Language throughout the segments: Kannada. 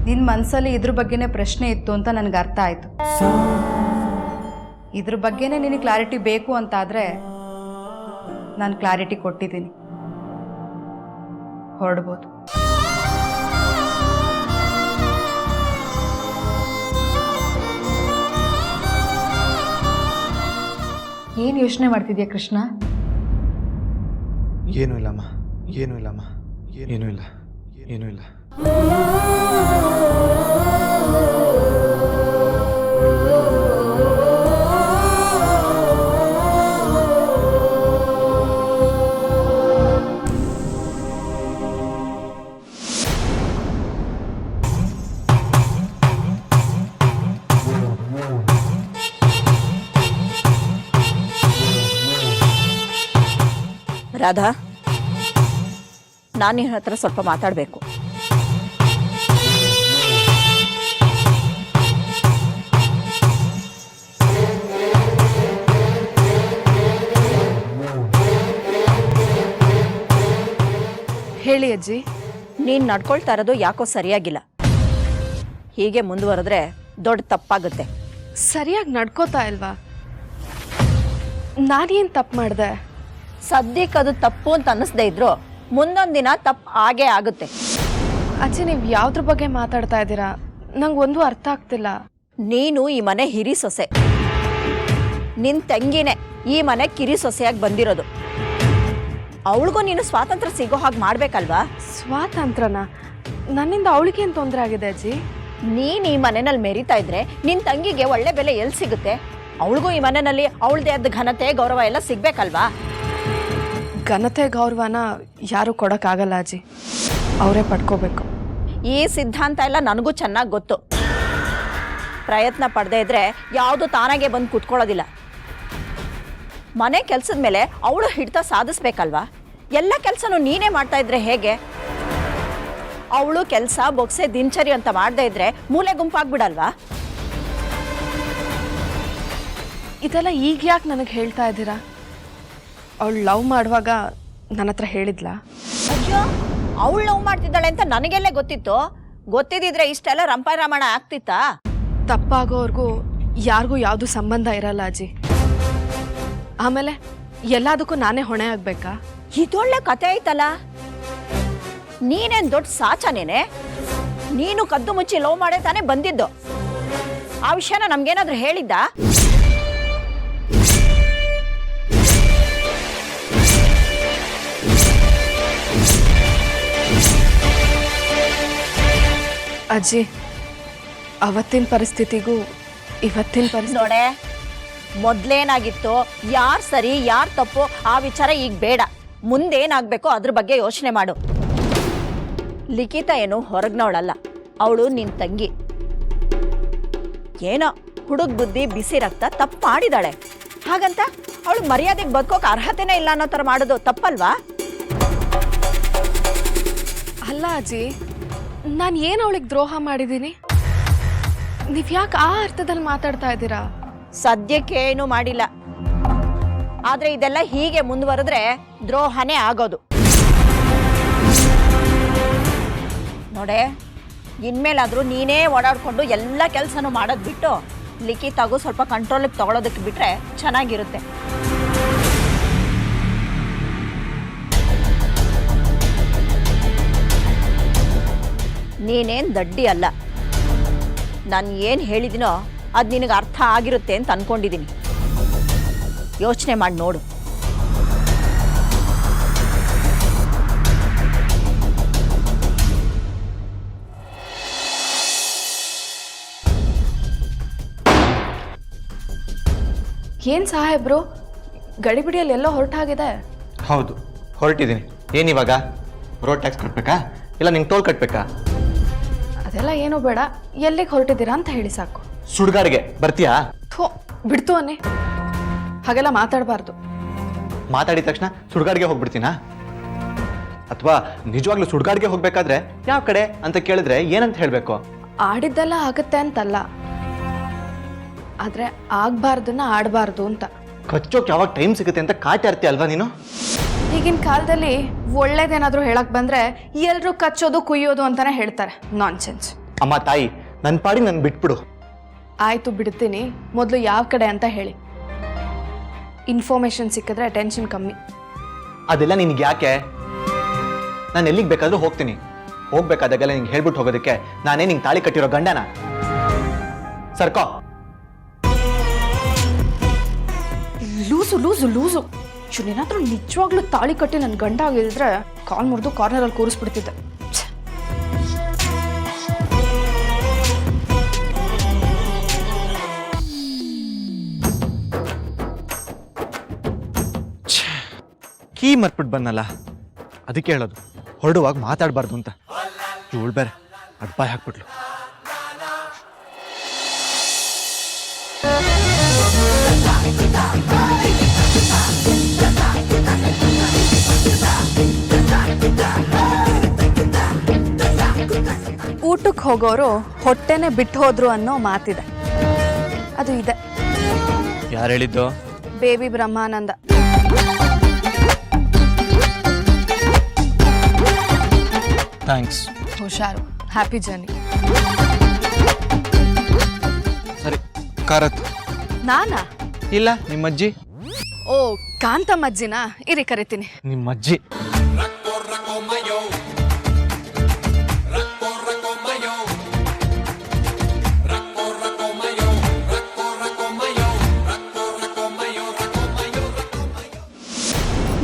ನಿನ್ನ ಮನಸ್ಸಲ್ಲಿ ಇದ್ರ ಬಗ್ಗೆನೇ ಪ್ರಶ್ನೆ ಇತ್ತು ಅಂತ ನನಗೆ ಅರ್ಥ ಆಯಿತು. ಇದ್ರ ಬಗ್ಗೆನೇ ನಿನಗೆ ಕ್ಲಾರಿಟಿ ಬೇಕು ಅಂತಾದರೆ ನಾನು ಕ್ಲಾರಿಟಿ ಕೊಟ್ಟಿದ್ದೀನಿ. ಹೊರಡ್ಬೋದು. ಏನು ಯೋಚನೆ ಮಾಡ್ತಿದ್ಯಾ ಕೃಷ್ಣ? ಏನೂ ಇಲ್ಲಮ್ಮ, ಏನೂ ಇಲ್ಲಮ್ಮ, ಏನೂ ಇಲ್ಲ, ಏನೂ ಇಲ್ಲ. ರಾಧಾ, ನಾನು ನಿನ್ನ ಹತ್ರ ಸ್ವಲ್ಪ ಮಾತಾಡಬೇಕು. ಹೇಳಿ ಅಜ್ಜಿ. ನೀನು ನಡ್ಕೊಳ್ತಾ ಇರೋದು ಯಾಕೋ ಸರಿಯಾಗಿಲ್ಲ. ಹೀಗೆ ಮುಂದುವರೆದ್ರೆ ದೊಡ್ಡ ತಪ್ಪಾಗುತ್ತೆ. ಸರಿಯಾಗಿ ನಡ್ಕೋತಾ ಇಲ್ವಾ? ನಾನೇನು ತಪ್ಪು ಮಾಡಿದೆ? ಸದ್ಯಕ್ಕೆ ಅದು ತಪ್ಪು ಅಂತ ಅನ್ನಿಸ್ದೇ ಇದ್ರು ಮುಂದೊಂದು ದಿನ ತಪ್ಪು ಆಗೇ ಆಗುತ್ತೆ. ಅಜ್ಜಿ, ನೀವು ಯಾವುದ್ರ ಬಗ್ಗೆ ಮಾತಾಡ್ತಾ ಇದ್ದೀರಾ? ನಂಗೆ ಒಂದು ಅರ್ಥ ಆಗ್ತಿಲ್ಲ. ನೀನು ಈ ಮನೆ ಹಿರಿ ಸೊಸೆ, ನಿನ್ನ ತಂಗಿನೇ ಈ ಮನೆ ಕಿರಿ ಸೊಸೆಯಾಗಿ ಬಂದಿರೋದು. ಅವಳಿಗೂ ನೀನು ಸ್ವಾತಂತ್ರ್ಯ ಸಿಗೋ ಹಾಗೆ ಮಾಡ್ಬೇಕಲ್ವಾ? ಸ್ವಾತಂತ್ರ್ಯನ? ನನ್ನಿಂದ ಅವಳಿಗೆ ಏನು ತೊಂದರೆ ಆಗಿದೆ ಅಜ್ಜಿ? ನೀನು ಈ ಮನೆಯಲ್ಲಿ ಮೆರಿತಾ ಇದ್ರೆ ನಿನ್ನ ತಂಗಿಗೆ ಒಳ್ಳೆ ಬೆಲೆ ಎಲ್ಲಿ ಸಿಗುತ್ತೆ? ಅವಳಿಗೂ ಈ ಮನೆಯಲ್ಲಿ ಅವಳದೇ ಆದ ಘನತೆ ಗೌರವ ಎಲ್ಲ ಸಿಗ್ಬೇಕಲ್ವಾ? ಘನತೆ ಗೌರವನ ಯಾರು ಕೊಡೋಕ್ಕಾಗಲ್ಲ ಅಜ್ಜಿ, ಅವರೇ ಪಡ್ಕೋಬೇಕು. ಈ ಸಿದ್ಧಾಂತ ಎಲ್ಲ ನನಗೂ ಚೆನ್ನಾಗಿ ಗೊತ್ತು. ಪ್ರಯತ್ನ ಪಡದೇ ಇದ್ರೆ ಯಾವುದು ತಾನಾಗೆ ಬಂದು ಕುತ್ಕೊಳ್ಳೋದಿಲ್ಲ. ಮನೆ ಕೆಲಸದ ಮೇಲೆ ಅವಳು ಹಿಡಿತ ಸಾಧಿಸ್ಬೇಕಲ್ವಾ? ಎಲ್ಲ ಕೆಲಸನೂ ನೀನೇ ಮಾಡ್ತಾ ಇದ್ರೆ ಹೇಗೆ? ಅವಳು ಕೆಲಸ ಬೊಕ್ಸೆ ದಿನಚರಿ ಅಂತ ಮಾಡದೇ ಇದ್ರೆ ಮೂಲೆ ಗುಂಪಾಗ್ಬಿಡಲ್ವಾ? ಇದೆಲ್ಲ ಈಗ ಯಾಕೆ ನನಗೆ ಹೇಳ್ತಾ ಇದ್ದೀರಾ? ಅವಳು ಲವ್ ಮಾಡುವಾಗ ನನ್ನ ಹತ್ರ ಹೇಳಿದ್ಲಾ? ಅಯ್ಯೋ, ಅವಳು ಲವ್ ಮಾಡ್ತಿದ್ದಾಳೆ ಅಂತ ನನಗೆಲ್ಲೇ ಗೊತ್ತಿತ್ತು? ಗೊತ್ತಿದ್ದಿದ್ರೆ ಇಷ್ಟೆಲ್ಲ ರಂಪಾರಾಮಣ ಆಗ್ತಿತ್ತಾ? ತಪ್ಪಾಗೋರ್ಗೂ ಯಾರಿಗೂ ಯಾವುದು ಸಂಬಂಧ ಇರಲ್ಲ ಅಜ್ಜಿ. ಆಮೇಲೆ ಎಲ್ಲದಕ್ಕೂ ನಾನೇ ಹೊಣೆ ಆಗ್ಬೇಕಾ? ಇದೊಳ್ಳೆ ಕತೆ ಐತಲ್ಲ. ನೀನೇನ್ ದೊಡ್ಡ ಸಾಚನೇನೆ? ನೀನು ಕದ್ದು ಮುಚ್ಚಿ ಲವ್ ಮಾಡೇ ತಾನೇ ಬಂದಿದ್ದು. ಆ ವಿಷಯನ ನಮ್ಗೇನಾದ್ರೂ ಹೇಳಿದ್ದ? ಅಜ್ಜಿ, ಅವತ್ತಿನ ಪರಿಸ್ಥಿತಿಗೂ ಇವತ್ತಿನ ಪರಿಸ್ಥಿತಿ ನೋಡೆ, ಮೊದ್ಲೇನಾಗಿತ್ತು, ಯಾರು ಸರಿ ಯಾರು ತಪ್ಪು ಆ ವಿಚಾರ ಈಗ ಬೇಡ. ಮುಂದೇನಾಗಬೇಕೋ ಅದ್ರ ಬಗ್ಗೆ ಯೋಚನೆ ಮಾಡು. ಲಿಖಿತ ಏನು ಹೊರಗ್ನವಳಲ್ಲ, ಅವಳು ನಿನ್ನ ತಂಗಿ. ಏನೋ ಹುಡುಗ ಬುದ್ಧಿ ಬಿಸಿ ರಕ್ತ ತಪ್ಪು ಮಾಡಿದಾಳೆ, ಹಾಗಂತ ಅವಳು ಮರ್ಯಾದೆಗೆ ಬದುಕೋಕೆ ಅರ್ಹತೆನೇ ಇಲ್ಲ ಅನ್ನೋ ಥರ ಮಾಡೋದು ತಪ್ಪಲ್ವಾ? ಅಲ್ಲ ಅಜ್ಜಿ, ನಾನು ಏನು ಅವಳಿಗೆ ದ್ರೋಹ ಮಾಡಿದ್ದೀನಿ? ನೀವು ಯಾಕೆ ಆ ಅರ್ಥದಲ್ಲಿ ಮಾತಾಡ್ತಾ ಇದ್ದೀರಾ? ಸದ್ಯಕ್ಕೆ ಏನೂ ಮಾಡಿಲ್ಲ, ಆದ್ರೆ ಇದೆಲ್ಲ ಹೀಗೆ ಮುಂದುವರೆದ್ರೆ ದ್ರೋಹನೇ ಆಗೋದು. ನೋಡೆ, ಇನ್ಮೇಲಾದ್ರೂ ನೀನೇ ಓಡಾಡ್ಕೊಂಡು ಎಲ್ಲ ಕೆಲಸನೂ ಮಾಡೋದು ಬಿಟ್ಟು ಲಿಖಿತಾಗೂ ಸ್ವಲ್ಪ ಕಂಟ್ರೋಲಿಗೆ ತಗೊಳೋದಕ್ಕೆ ಬಿಟ್ರೆ ಚೆನ್ನಾಗಿರುತ್ತೆ. ನೀನೇನು ದಡ್ಡಿ ಅಲ್ಲ. ನಾನು ಏನು ಹೇಳಿದಿನೋ ಅದು ನಿನಗೆ ಅರ್ಥ ಆಗಿರುತ್ತೆ ಅಂತ ಅನ್ಕೊಂಡಿದ್ದೀನಿ. ಯೋಚನೆ ಮಾಡಿ ನೋಡು. ಏನು ಸಾಹೇಬ್ರು, ಗಡಿಬಿಡಿಯಲ್ಲಿ ಎಲ್ಲೋ ಹೊರಟಾಗಿದೆ? ಹೌದು, ಹೊರಟಿದ್ದೀನಿ. ಏನಿವಾಗ ರೋಡ್ ಟ್ಯಾಕ್ಸ್ ಕಟ್ಟಬೇಕಾ ಇಲ್ಲ ನಿಂಗೆ ಟೋಲ್ ಕಟ್ಟಬೇಕಾ? ಅದೆಲ್ಲ ಏನೂ ಬೇಡ, ಎಲ್ಲಿಗೆ ಹೊರಟಿದ್ದೀರಾ ಅಂತ ಹೇಳಿ ಸಾಕು. ಸುಡ್ಗಾಡಿಗೆ ಬರ್ತೀಯಾ? ಥೋ, ಬಿಡ್ತು ಅನ್ನಿ, ಹಾಗೆಲ್ಲ ಮಾತಾಡಬಾರ್ದು. ಮಾತಾಡಿದ ತಕ್ಷಣ ಸುಡ್ಗಾಡಿಗೆ ಹೋಗ್ಬಿಡ್ತೀನಾ? ಅಥವಾ ನಿಜವಾಗ್ಲೂ ಸುಡ್ಗಾಡಿಗೆ ಹೋಗ್ಬೇಕಾದ್ರೆ ಯಾವ ಕಡೆ ಅಂತ ಕೇಳಿದ್ರೆ ಏನಂತ ಹೇಳಬೇಕು? ಆಡಿದ್ದೆಲ್ಲ ಆಗುತ್ತೆ ಅಂತಲ್ಲ, ಆದರೆ ಆಗಬಾರ್ದನ್ನ ಆಡಬಾರ್ದು ಅಂತ. ಕಚ್ಚೋಕೆ ಯಾವಾಗ ಟೈಮ್ ಸಿಗುತ್ತೆ ಅಂತ ಕಾಯ್ತಾ ಇರ್ತೀಯ ಅಲ್ವಾ ನೀನು? ಈಗಿನ ಕಾಲದಲ್ಲಿ ಒಳ್ಳೇದೇನಾದರೂ ಹೇಳಕ್ ಬಂದ್ರೆ ಎಲ್ಲರೂ ಕಚ್ಚೋದು ಕುಯ್ಯೋದು ಅಂತಾನೆ ಹೇಳ್ತಾರೆ. ನಾನ್ಸೆನ್ಸ್. ಅಮ್ಮ ತಾಯಿ, ನನ್ನ ಪಾಡಿ ನನ್ನ ಬಿಟ್ಬಿಡು. ಆಯಿತು ಬಿಡ್ತೀನಿ, ಮೊದಲು ಯಾವ ಕಡೆ ಅಂತ ಹೇಳಿ. ಇನ್ಫಾರ್ಮೇಷನ್ ಸಿಕ್ಕಿದ್ರೆ ಟೆನ್ಷನ್ ಕಮ್ಮಿ. ಅದೆಲ್ಲ ನಿನ್ಗೆ ಯಾಕೆ? ನಾನು ಎಲ್ಲಿಗೆ ಬೇಕಾದ್ರೂ ಹೋಗ್ತೀನಿ. ಹೋಗ್ಬೇಕಾದಾಗೆಲ್ಲ ನಿಂಗೆ ಹೇಳ್ಬಿಟ್ಟು ಹೋಗೋದಕ್ಕೆ ನಾನೇ ನಿಂಗೆ ತಾಳಿ ಕಟ್ಟಿರೋ ಗಂಡನ? ಸರ್ಕೋ. Loose loose loose. ಏನಾದ್ರೂ ನಿಜವಾಗ್ಲೂ ತಾಳಿ ಕಟ್ಟಿ ನನ್ನ ಗಂಡ ಆಗಿದ್ರೆ ಕಾಲ್ ಮುರಿದು ಕಾರ್ನರಲ್ಲಿ ಕೂರಿಸ್ಬಿಡ್ತಿದ್ದೆ. ಕೀ ಮರ್ಬಿಟ್ಟು ಬಂದಲ್ಲ, ಅದಕ್ಕೆ ಹೇಳೋದು ಹೊರಡುವಾಗ ಮಾತಾಡಬಾರ್ದು ಅಂತ. ಇವಳು ಬೇರೆ ಅಡ್ಬಾಯ್ ಹಾಕ್ಬಿಟ್ಲು. ಊಟಕ್ಕೆ ಹೋಗೋರು ಹೊಟ್ಟೆನೆ ಬಿಟ್ಟು ಹೋದ್ರು ಅನ್ನೋ ಮಾತಿದೆ. ಅದು ಇದೆ. ಯಾರು ಹೇಳಿದ್ದು? ಬೇಬಿ ಬ್ರಹ್ಮಾನಂದ. ಥ್ಯಾಂಕ್ಸ್. ಹುಷಾರು. Happy journey. ಸರಿ, ಕಾರತ್. ನಾನಾ? ಇಲ್ಲ, ನಿಮ್ಮಜ್ಜಿ. ಓ, ಕಾಂತಮ್ಮಜ್ಜಿನ ಇರಿ ಕರಿತೀನಿ. ನಿಮ್ಮಜ್ಜಿ.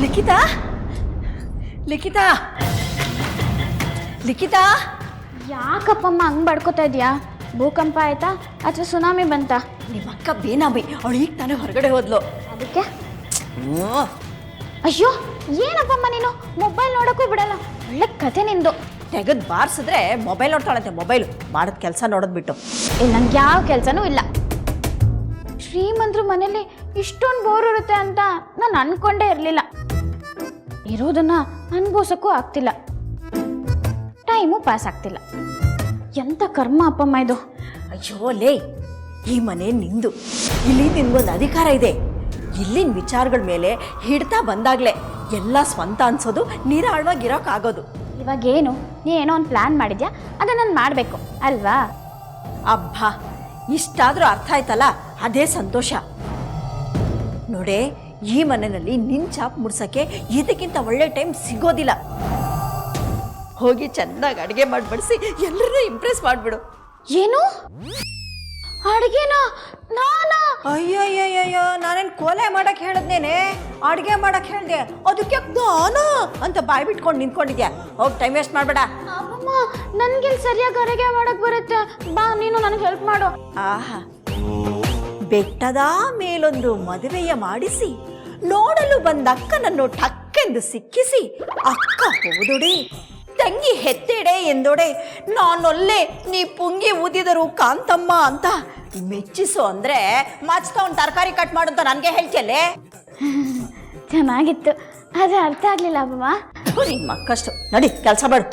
ಲಿಖಿತಾ, ಲಿಖಿತಾ, ಲಿಖಿತಾ. ಯಾಕಪ್ಪಮ್ಮ ಹಂಗೆ ಬಡ್ಕೋತಾ ಇದೆಯಾ? ಭೂಕಂಪ ಆಯ್ತಾ ಅಥವಾ ಸುನಾಮಿ ಬಂತಾ? ನಿಮ್ಮ ಅಕ್ಕ ಬೇನಾಮಿ, ಅವಳು ಈಗ ತಾನೇ ಹೊರಗಡೆ ಹೋದ್ಲು. ಅದಕ್ಕೆ ಅಯ್ಯೋ, ಏನಪ್ಪಮ್ಮ ನೀನು ಮೊಬೈಲ್ ನೋಡೋಕ್ಕೂ ಬಿಡಲ್ಲ. ಒಳ್ಳೆ ಕತೆ ನಿಂದು. ತೆಗೆದು ಬಾರಿಸಿದ್ರೆ ಮೊಬೈಲ್ ನೋಡ್ತಾಳಂತೆ. ಮೊಬೈಲು ಮಾಡೋದು ಕೆಲಸ ನೋಡೋದು ಬಿಟ್ಟು. ಇಲ್ಲಿ ನಂಗೆ ಯಾವ ಕೆಲಸನೂ ಇಲ್ಲ. ಶ್ರೀಮಂತರ ಮನೇಲಿ ಇಷ್ಟೊಂದು ಬೋರ್ ಇರುತ್ತೆ ಅಂತ ನಾನು ಅನ್ಕೊಂಡೇ ಇರಲಿಲ್ಲ. ಇರೋದನ್ನ ಅನ್ಭವಿಸೋಕ್ಕೂ ಆಗ್ತಿಲ್ಲ. ಟೈಮು ಪಾಸ್ ಆಗ್ತಿಲ್ಲ. ಎಂಥ ಕರ್ಮ ಅಪ್ಪಮ್ಮ ಇದು. ಅಯ್ಯೋ ಲೇ, ಈ ಮನೆ ನಿಂದು. ಇಲ್ಲಿ ನಿನ್ಗೊಂದು ಅಧಿಕಾರ ಇದೆ. ಇಲ್ಲಿನ ವಿಚಾರಗಳ ಮೇಲೆ ಹಿಡ್ತಾ ಬಂದಾಗಲೇ ಎಲ್ಲ ಸ್ವಂತ ಅನ್ಸೋದು, ನಿರಾಳವಾಗಿರೋಕ್ಕಾಗೋದು. ಇವಾಗೇನು ನೀ ಏನೋ ಒಂದು ಪ್ಲ್ಯಾನ್ ಮಾಡಿದ್ಯಾ, ಅದನ್ನು ನಾನು ಮಾಡಬೇಕು ಅಲ್ವಾ? ಅಬ್ಬಾ, ಇಷ್ಟಾದರೂ ಅರ್ಥ ಆಯ್ತಲ್ಲ, ಅದೇ ಸಂತೋಷ. ನೋಡೆ, ಈ ಮನೆಯಲ್ಲಿ ನಿನ್ ಚಾಪ್ ಮುಡ್ಸಕ್ಕೆ ಇದಕ್ಕಿಂತ ಒಳ್ಳೆ ಟೈಮ್ ಸಿಗೋದಿಲ್ಲ. ಹೋಗಿ ಚೆನ್ನಾಗಿ ಅಡುಗೆ ಮಾಡಿ ಬಡಿಸಿ ಎಲ್ಲರನ್ನೂ ಇಂಪ್ರೆಸ್ ಮಾಡಿಬಿಡು. ಏನು ಅಡುಗೆನಾ? ನಾನಾ? ಅಯ್ಯಯ್ಯಯ್ಯೋ, ನಾನೇನು ಕೋಲೆ ಮಾಡಕ್ಕೆ ಹೇಳಿದ್ನೇನೆ, ಅಡುಗೆ ಮಾಡಕ್ಕೆ ಹೇಳಿದೆ. ಅದಕ್ಕೆ ನಾನು ಅಂತ ಬಾಯಿ ಬಿಟ್ಕೊಂಡು ನಿಂತ್ಕೊಂಡಿದ್ಯಾ. ಹೋಗಿ ಟೈಮ್ ವೇಸ್ಟ್ ಮಾಡಬೇಡ. ಅಮ್ಮಮ್ಮ, ನನಗಿಲ್ಲಿ ಸರಿಯಾಗಿ ಅಡುಗೆ ಮಾಡಕ್ಕೆ ಬರುತ್ತೆ. ಬಾ, ನೀನು ನನಗೆ ಹೆಲ್ಪ್ ಮಾಡು. ಆಹಾ, ಬೆಟ್ಟದ ಮೇಲೊಂದು ಮದುವೆಯ ಮಾಡಿಸಿ ನೋಡಲು ಬಂದ ಅಕ್ಕನನ್ನು ಠಕ್ಕೆಂದು ಸಿಕ್ಕಿಸಿ, ಅಕ್ಕ ಹೋದೊಡೆ ತಂಗಿ ಹೆತ್ತೆಡೆ ಎಂದೊಡೆ, ನಾನೊಲ್ಲೆ ನೀ ಪುಂಗಿ ಊದಿದರು ಕಾಂತಮ್ಮ ಅಂತ ಮೆಚ್ಚಿಸು ಅಂದ್ರೆ ಮಚ್ತ ಒಂದು ತರಕಾರಿ ಕಟ್ ಮಾಡು ಅಂತ ನನಗೆ ಹೇಳ್ತಿಯಲ್ಲೇ. ಚೆನ್ನಾಗಿತ್ತು, ಅದು ಅರ್ಥ ಆಗ್ಲಿಲ್ಲ ಅಮ್ಮಮ್ಮ. ನಿಮ್ಮ ಮಕ್ಕಷ್ಟು ನಡಿ ಕೆಲಸ ಮಾಡು.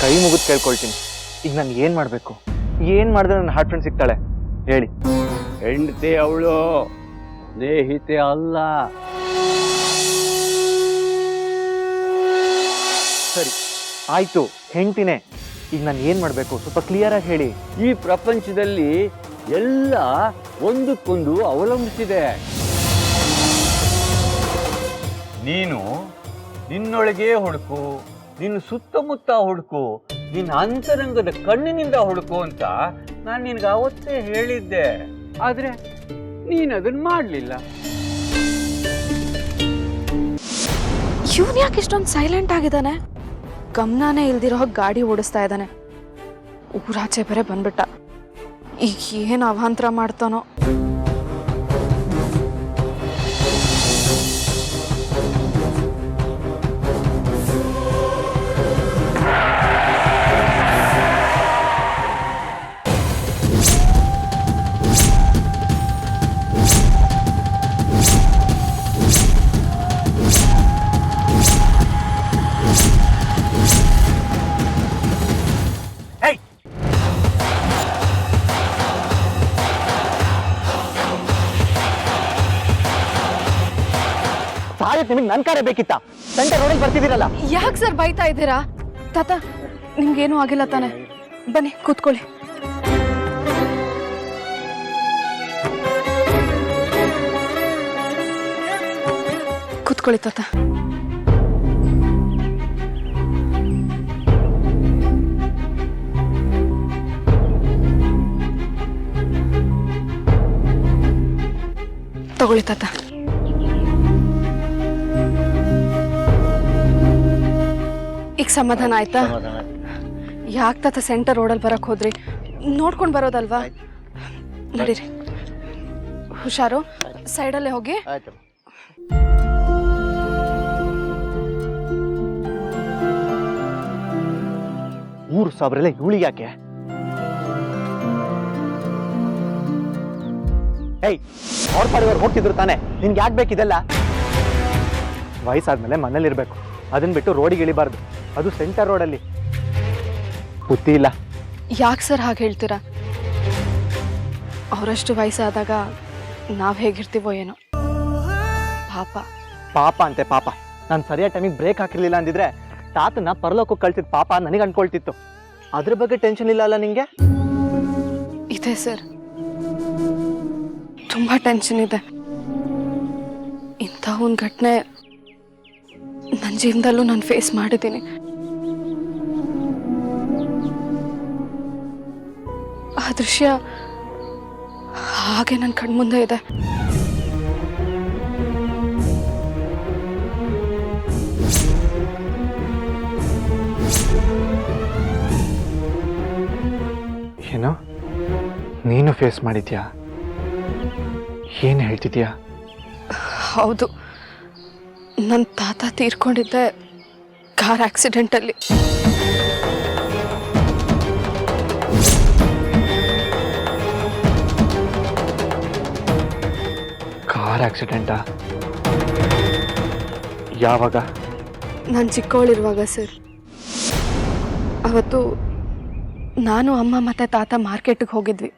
ಕೈ ಮುಗಿದು ಕೇಳ್ಕೊಳ್ತೀನಿ. ಈಗ ನಾನು ಏನು ಮಾಡಬೇಕು? ಏನು ಮಾಡಿದ್ರೆ ನನ್ನ ಹಾರ್ಟ್ ಫ್ರೆಂಡ್ ಸಿಗ್ತಾಳೆ ಹೇಳಿ? ಹೆಂಡತಿ ಅವಳು, ಸ್ನೇಹಿತೆ ಅಲ್ಲ. ಸರಿ ಆಯ್ತು, ಹೆಂಡ್ತಿನೇ. ಈಗ ನಾನು ಏನು ಮಾಡಬೇಕು? ಸ್ವಲ್ಪ ಕ್ಲಿಯರ್ ಆಗಿ ಹೇಳಿ. ಈ ಪ್ರಪಂಚದಲ್ಲಿ ಎಲ್ಲ ಒಂದಕ್ಕೊಂದು ಅವಲಂಬಿಸಿದೆ. ನೀನು ನಿನ್ನೊಳಗೆ ಹುಡುಕು, ನಿನ್ನ ಸುತ್ತಮುತ್ತ ಹುಡುಕು, ನಿನ್ನ ಅಂತರಂಗದ ಕಣ್ಣಿನಿಂದ ಹುಡುಕು ಅಂತ ನಾನು ನಿನ್ಗೆ ಅವತ್ತೇ ಹೇಳಿದ್ದೆ. ಆದ್ರೆ ನೀನು ಅದನ್ನ ಮಾಡಲಿಲ್ಲ. ಇವನು ಯಾಕೆ ಇಷ್ಟೊಂದು ಸೈಲೆಂಟ್ ಆಗಿದ್ದಾನೆ? ಗಮನನೇ ಇಲ್ದಿರೋ ಗಾಡಿ ಓಡಿಸ್ತಾ ಇದ್ದಾನೆ. ಊರಾಚೆ ಬೇರೆ ಬಂದ್ಬಿಟ್ಟ. ಈಗ ಏನು ಅವಾಂತರ ಮಾಡ್ತಾನೋ. ಸಾಯತ್ ನಿಮಗೆ ನನ್ನ ಕಾರೇ ಬೇಕಿತ್ತ? ಸೆಂಟರ್ ರೋಡಲ್ಲಿ ಬರ್ತಿದ್ದೀರಲ್ಲ. ಯಾಕೆ ಸರ್ ಬೈತಾ ಇದ್ದೀರಾ? ತಾತ ನಿಮ್ಗೇನೂ ಆಗಿಲ್ಲ ತಾನೆ? ಬನ್ನಿ ಕೂತ್ಕೊಳ್ಳಿ. ಕೂತ್ಕೊಳ್ಳಿ ತಾತ. ತಗೊಳ್ಳಿ ತಾತ. ಈಗ ಸಮಾಧಾನ ಆಯ್ತಾ? ಯಾಕೆ ತಾತ ಸೆಂಟರ್ ರೋಡಲ್ಲಿ ಬರಕ್ ಹೋದ್ರಿ? ನೋಡ್ಕೊಂಡು ಬರೋದಲ್ವಾ? ನಡೀರಿ. ಹುಷಾರು, ಸೈಡಲ್ಲೇ ಹೋಗಿ. $3,000 ಇವಳಿಗೆ ಯಾಕೆ? ಏಯ್, ಅವ್ರ ಪಾಡಿಗೆ ಹೋಗ್ತಿದ್ರು ತಾನೆ, ನಿನ್ಗೆ ಯಾಕೆ ಬೇಕಿದೆಲ್ಲ? ವಯಸ್ಸಾದ್ಮೇಲೆ ಮನೇಲಿರ್ಬೇಕು, ಅದನ್ನ ಬಿಟ್ಟು ರೋಡಿಗೆ ಇಳಿಬಾರ್ದು, ಅದು ಸೆಂಟರ್ ರೋಡಲ್ಲಿ. ಬುದ್ಧಿ ಇಲ್ಲ. ಯಾಕೆ ಸರ್ ಹಾಗೆ ಹೇಳ್ತೀರಾ? ಅವರಷ್ಟು ವಯಸ್ಸಾದಾಗ ನಾವು ಹೇಗಿರ್ತೀವೋ ಏನೋ. ಪಾಪ. ಪಾಪ ಅಂತೆ ಪಾಪ. ನಾನು ಸರಿಯಾದ ಟೈಮಿಗೆ ಬ್ರೇಕ್ ಹಾಕಿರ್ಲಿಲ್ಲ ಅಂದಿದ್ರೆ ತಾತನ ಪರಲೋಕಕ್ಕೆ ಕಳ್ಸಿದ ಪಾಪ ನನಗೆ ಅನ್ಕೊಳ್ತಿತ್ತು. ಅದ್ರ ಬಗ್ಗೆ ಟೆನ್ಷನ್ ಇಲ್ಲ ಅಲ್ಲ ನಿಂಗೆ? ಇದೆ ಸರ್, ತುಂಬಾ ಟೆನ್ಷನ್ ಇದೆ. ಇಂಥ ಒಂದು ಘಟನೆ ನನ್ನ ಜೀವನದಲ್ಲೂ ನಾನು ಫೇಸ್ ಮಾಡಿದ್ದೀನಿ. ಆ ದೃಶ್ಯ ಹಾಗೆ ನನ್ನ ಕಣ್ಮುಂದೆ ಇದೆ. ಏನು ನೀನು ಫೇಸ್ ಮಾಡಿದ್ಯಾ? ಏನು ಹೇಳ್ತಿದ್ಯಾ? ಹೌದು, ನನ್ನ ತಾತ ತೀರ್ಕೊಂಡಿದ್ದೆ ಕಾರ್ ಆಕ್ಸಿಡೆಂಟಲ್ಲಿ. ಕಾರ್ ಆಕ್ಸಿಡೆಂಟಾ? ಯಾವಾಗ? ನಾನು ಚಿಕ್ಕವಳಿರುವಾಗ ಸರ್. ಅವತ್ತು ನಾನು ಅಮ್ಮ ಮತ್ತು ತಾತ ಮಾರ್ಕೆಟಿಗೆ ಹೋಗಿದ್ವಿ.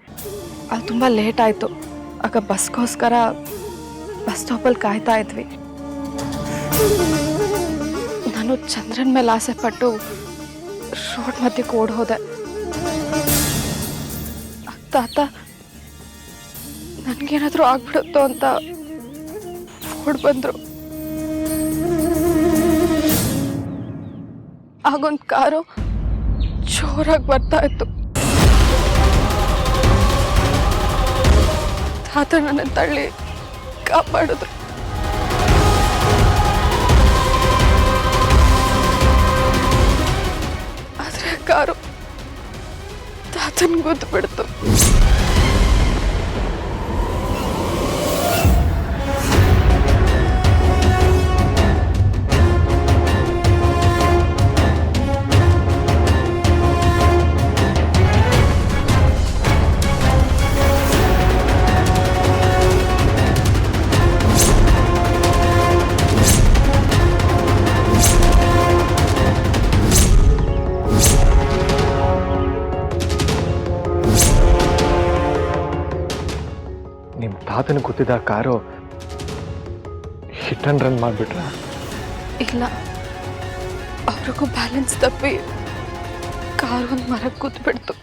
ಅದು ತುಂಬ ಲೇಟ್ ಆಯಿತು. ಆಗ ಬಸ್ಗೋಸ್ಕರ ಬಸ್ ಸ್ಟಾಪಲ್ಲಿ ಕಾಯ್ತಾ ಇದ್ವಿ. ನಾನು ಚಂದ್ರನ ಮೇಲೆ ಆಸೆ ಪಟ್ಟು ರೋಡ್ ಮಧ್ಯಕ್ಕೆ ಓಡ್ ಹೋದೆ. ತಾತ ನನಗೇನಾದರೂ ಆಗ್ಬಿಡುತ್ತೋ ಅಂತ ಓಡ್ ಬಂದರು. ಆಗೊಂದು ಕಾರು ಜೋರಾಗಿ ಬರ್ತಾ ಇತ್ತು. ತಾತ ನನ್ನ ತಳ್ಳಿ ಕಾಪಾಡಿದ್ರು. ಆದ್ರೆ ಕಾರು ತಾತನ್ ಗುದ್ದು ಬಿಡ್ತು. ತಾತನ ಗೊತ್ತಿದ್ದ ಕಾರು ಹಿಟ್ ಅಂಡ್ ರನ್ ಮಾಡಿಬಿಟ್ರ? ಇಲ್ಲ, ಅವ್ರಿಗೂ ಬ್ಯಾಲೆನ್ಸ್ ತಪ್ಪಿ ಕಾರ್ ಒಂದು ಮರಕ್ಕೆ ಕೂತ್ಬಿಡ್ತು.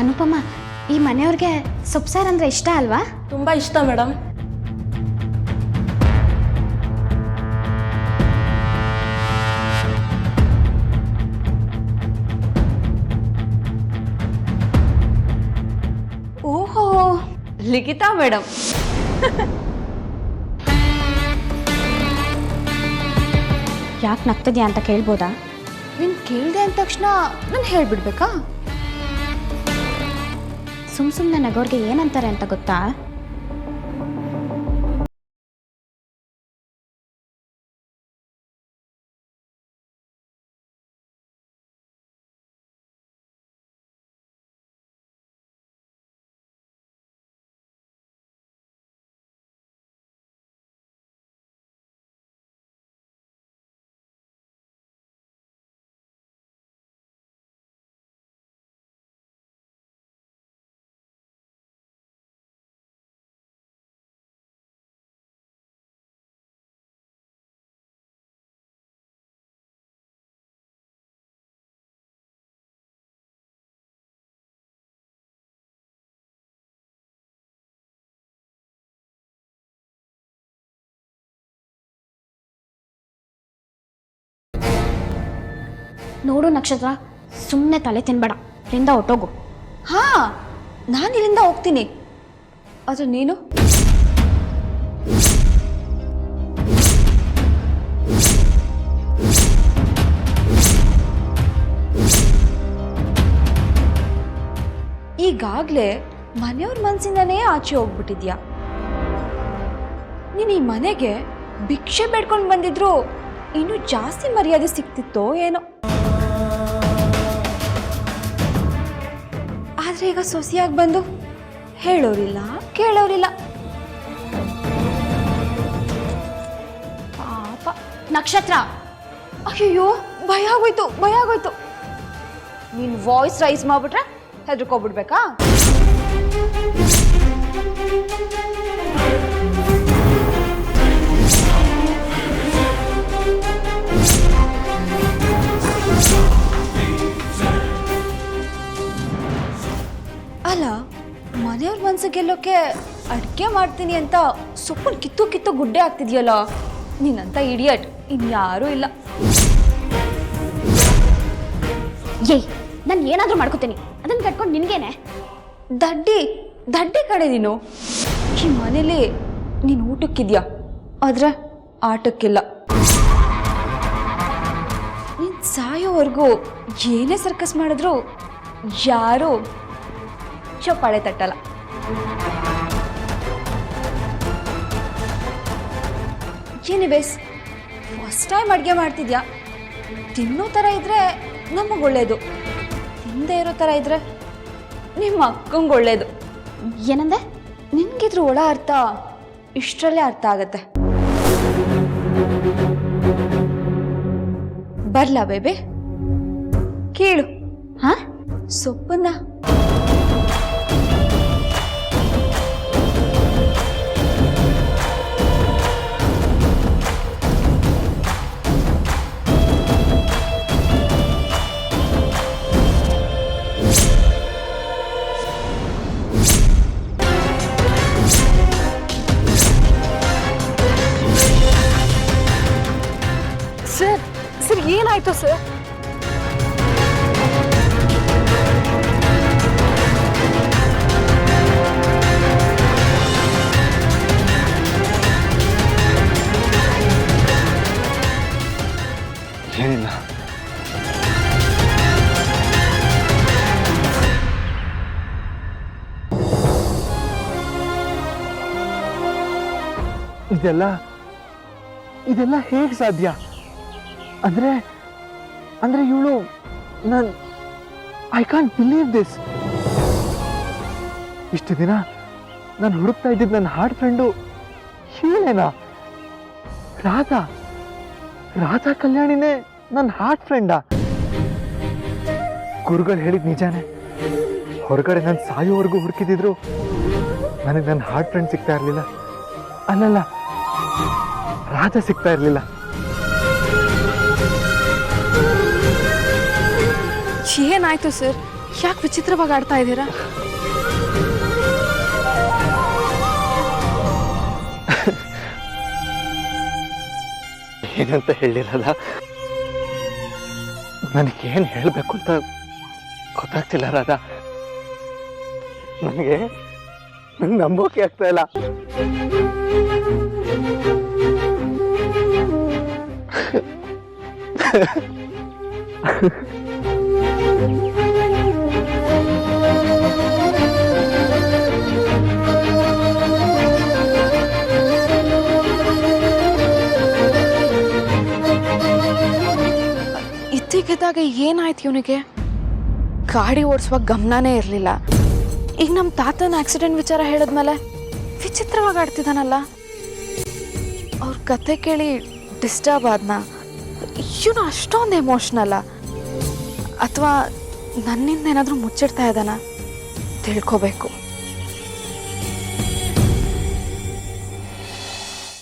ಅನುಪಮ, ಈ ಮನೆಯವ್ರಿಗೆ ಸೊಪ್ಪು ಸಾರು ಅಂದರೆ ಇಷ್ಟ ಅಲ್ವಾ? ತುಂಬ ಇಷ್ಟ ಮೇಡಮ್. ಓಹೋ, ಲಿಖಿತಾ ಮೇಡಮ್. ಯಾಕೆ ನಗ್ತಿದ್ಯಾ ಅಂತ ಕೇಳ್ಬೋದಾ? ನೀನು ಕೇಳಿದೆ ಅಂದ ತಕ್ಷಣ ನಾನು ಹೇಳ್ಬಿಡ್ಬೇಕಾ? ಸುಮ್ಮನೆ ನಗೋರ್ಗೆ ಏನಂತಾರೆ ಅಂತ ಗೊತ್ತಾ? ನೋಡು ನಕ್ಷತ್ರ, ಸುಮ್ಮನೆ ತಲೆ ತಿನ್ಬೇಡ, ಇಲ್ಲಿಂದ ಹೊಟ್ಟೋಗು. ಹಾ, ನಾನು ಇಲ್ಲಿಂದ ಹೋಗ್ತೀನಿ. ಆದರೆ ನೀನು ಈಗಾಗಲೇ ಮನೆಯವ್ರ ಮನಸ್ಸಿಂದನೇ ಆಚೆ ಹೋಗ್ಬಿಟ್ಟಿದ್ಯಾ. ನೀನು ಈ ಮನೆಗೆ ಭಿಕ್ಷೆ ಬೇಡ್ಕೊಂಡು ಬಂದಿದ್ರು ಇನ್ನೂ ಜಾಸ್ತಿ ಮರ್ಯಾದೆ ಸಿಕ್ತಿತ್ತೋ ಏನೋ. ಆದ್ರೆ ಈಗ ಸೊಸೆಯಾಗಿ ಬಂದು ಹೇಳೋರಿಲ್ಲ ಕೇಳೋರಿಲ್ಲ. ಪಾಪ ನಕ್ಷತ್ರ. ಅಯ್ಯೋ, ಭಯ ಆಗೋಯ್ತು. ನೀನು ವಾಯ್ಸ್ ರೈಸ್ ಮಾಡ್ಬಿಟ್ರೆ ಹೆದರ್ಕೊಬಿಡ್ಬೇಕಾ? ಅಲ್ಲ, ಮನೆಯವ್ರ ಮನ್ಸು ಗೆಲ್ಲೋಕೆ ಅಡುಗೆ ಮಾಡ್ತೀನಿ ಅಂತ ಸೊಪ್ಪನ್ನು ಕಿತ್ತು ಗುಡ್ಡೆ ಆಗ್ತಿದ್ಯಲ್ಲ. ನೀನಂತ ಇಡಿಯಟ್ ಇನ್ಯಾರೂ ಇಲ್ಲ. ಏಯ್, ನಾನು ಏನಾದರೂ ಮಾಡ್ಕೋತೀನಿ, ಅದನ್ನು ಕಟ್ಕೊಂಡು ನಿನಗೇನೆ? ದಡ್ಡಿ ಕಡೆ ನೀನು. ಈ ಮನೇಲಿ ನೀನು ಊಟಕ್ಕಿದ್ಯಾ, ಆದ್ರೆ ಆಟಕ್ಕಿಲ್ಲ. ನೀನು ಸಾಯೋವರೆಗೂ ಏನೇ ಸರ್ಕಸ್ ಮಾಡಿದ್ರು ಯಾರೂ ಚಪ್ಪಾಳೆ ತಟ್ಟಲ್ಲ. ಏನಿವೇಸ್, ಫಸ್ಟ್ ಟೈಮ್ ಅಡುಗೆ ಮಾಡ್ತಿದ್ಯಾ. ತಿನ್ನೋ ಥರ ಇದ್ರೆ ನಮಗೆ ಒಳ್ಳೇದು, ತಿಂದೇ ಇರೋ ಥರ ಇದ್ರೆ ನಿಮ್ಮ ಅಕ್ಕಂಗೆ ಒಳ್ಳೇದು. ಏನಂದೆ? ನಿನ್ಗಿದ್ರ ಒಳ ಅರ್ಥ ಇಷ್ಟರಲ್ಲೇ ಅರ್ಥ ಆಗತ್ತೆ. ಬರ್ಲಾ ಬೇಬಿ? ಕೇಳು. ಹಾ, ಸೊಪ್ಪನ್ನ ಸರ್ ಏನಾಯ್ತು ಸರ್? ಏನಿಲ್ಲ. ಇದೆಲ್ಲ ಹೇಗೆ ಸಾಧ್ಯ? ಅಂದ್ರೆ ಇವಳು ಐ ಕಾಂಟ್ ಬಿಲೀವ್ ದಿಸ್. ಇಷ್ಟು ದಿನ ನಾನು ಹುಡುಕ್ತಾ ಇದ್ದಿದ್ದು ನನ್ನ ಹಾರ್ಟ್ ಫ್ರೆಂಡು ಇವಳೇನಾ? ರಾಧಾ ಕಲ್ಯಾಣಿನೇ ನನ್ನ ಹಾರ್ಟ್ ಫ್ರೆಂಡಾ? ಗುರುಗಳು ಹೇಳಿದ ನಿಜಾನೇ. ಹೊರಗಡೆ ನಾನು ಸಾಯೋವರೆಗೂ ಹುಡುಕಿದ್ರು ನನಗೆ ನನ್ನ ಹಾರ್ಟ್ ಫ್ರೆಂಡ್ ಸಿಗ್ತಾ ಇರಲಿಲ್ಲ. ಅಲ್ಲಲ್ಲ, ರಾಧಾ ಸಿಗ್ತಾ ಇರಲಿಲ್ಲ. ಏನಾಯ್ತು ಸರ್? ಯಾಕೆ ವಿಚಿತ್ರವಾಗಿ ಆಡ್ತಾ ಇದ್ದೀರಾ? ಏನಂತ ಹೇಳಿರಲ್ಲ, ನನಗೇನು ಹೇಳಬೇಕು ಅಂತ ಗೊತ್ತಾಗ್ತಿಲ್ಲ ರಾಧಾ. ನಂಗೆ ನಂಬೋಕೆ ಆಗ್ತಾ ಇಲ್ಲ. ಇದ್ದಕ್ಕಿದ್ದಾಗ ಏನಾಯ್ತು ಇವನಿಗೆ? ಗಾಡಿ ಓಡಿಸುವಾಗ ಗಮನನೇ ಇರಲಿಲ್ಲ. ಈಗ ನಮ್ಮ ತಾತನ ಆಕ್ಸಿಡೆಂಟ್ ವಿಚಾರ ಹೇಳಿದ್ಮೇಲೆ ವಿಚಿತ್ರವಾಗಿ ಆಡ್ತಿದ್ದಾನಲ್ಲ. ಅವ್ರ ಕತೆ ಕೇಳಿ ಡಿಸ್ಟರ್ಬ್ ಆದ್ನಾ? ಇವನು ಅಷ್ಟೊಂದು ಎಮೋಷ್ನಲ್ಲ, ಅಥವಾ ನನ್ನಿಂದ ಏನಾದರೂ ಮುಚ್ಚಿಡ್ತಾ ಇದ್ದಾನ? ತಿಳ್ಕೋಬೇಕು.